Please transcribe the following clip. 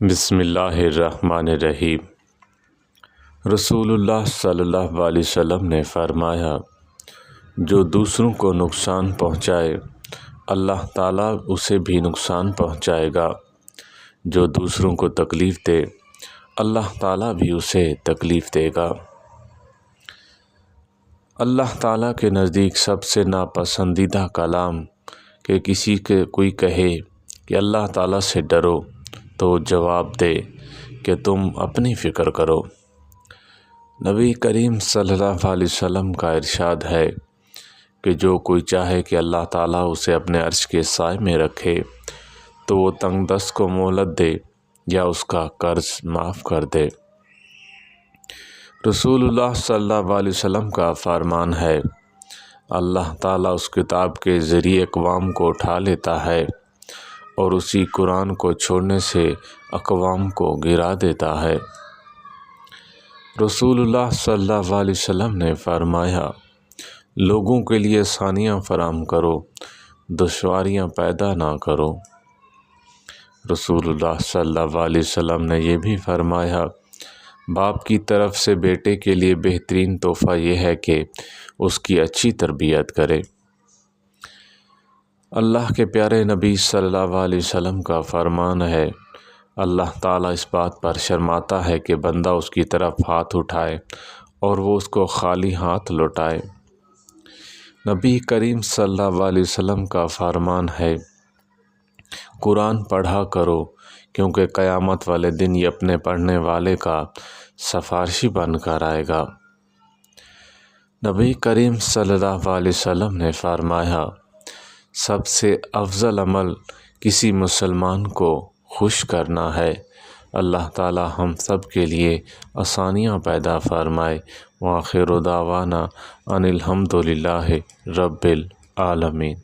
بسم اللہ الرحمن الرحیم۔ رسول اللہ صلی اللہ علیہ وسلم نے فرمایا، جو دوسروں کو نقصان پہنچائے اللہ تعالیٰ اسے بھی نقصان پہنچائے گا، جو دوسروں کو تکلیف دے اللہ تعالیٰ بھی اسے تکلیف دے گا۔ اللہ تعالیٰ کے نزدیک سب سے ناپسندیدہ کلام کہ کسی کے کوئی کہے کہ اللہ تعالیٰ سے ڈرو تو جواب دے کہ تم اپنی فکر کرو۔ نبی کریم صلی اللہ علیہ وسلم کا ارشاد ہے کہ جو کوئی چاہے کہ اللہ تعالیٰ اسے اپنے عرش کے سائے میں رکھے تو وہ تنگ دست کو مہلت دے یا اس کا قرض معاف کر دے۔ رسول اللہ صلی اللہ علیہ وسلم کا فرمان ہے، اللہ تعالیٰ اس کتاب کے ذریعے اقوام کو اٹھا لیتا ہے اور اسی قرآن کو چھوڑنے سے اقوام کو گرا دیتا ہے۔ رسول اللہ صلی اللہ علیہ وسلم نے فرمایا، لوگوں کے لیے آسانیاں فراہم کرو، دشواریاں پیدا نہ کرو۔ رسول اللہ صلی اللہ علیہ وسلم نے یہ بھی فرمایا، باپ کی طرف سے بیٹے کے لیے بہترین تحفہ یہ ہے کہ اس کی اچھی تربیت کرے۔ اللہ کے پیارے نبی صلی اللہ علیہ وسلم کا فرمان ہے، اللہ تعالیٰ اس بات پر شرماتا ہے کہ بندہ اس کی طرف ہاتھ اٹھائے اور وہ اس کو خالی ہاتھ لوٹائے۔ نبی کریم صلی اللہ علیہ وسلم کا فرمان ہے، قرآن پڑھا کرو کیونکہ قیامت والے دن یہ اپنے پڑھنے والے کا سفارشی بن کر آئے گا۔ نبی کریم صلی اللہ علیہ وسلم نے فرمایا، سب سے افضل عمل کسی مسلمان کو خوش کرنا ہے۔ اللہ تعالی ہم سب کے لیے آسانیاں پیدا فرمائے۔ وآخر دعوانا ان الحمد للہ رب العالمین۔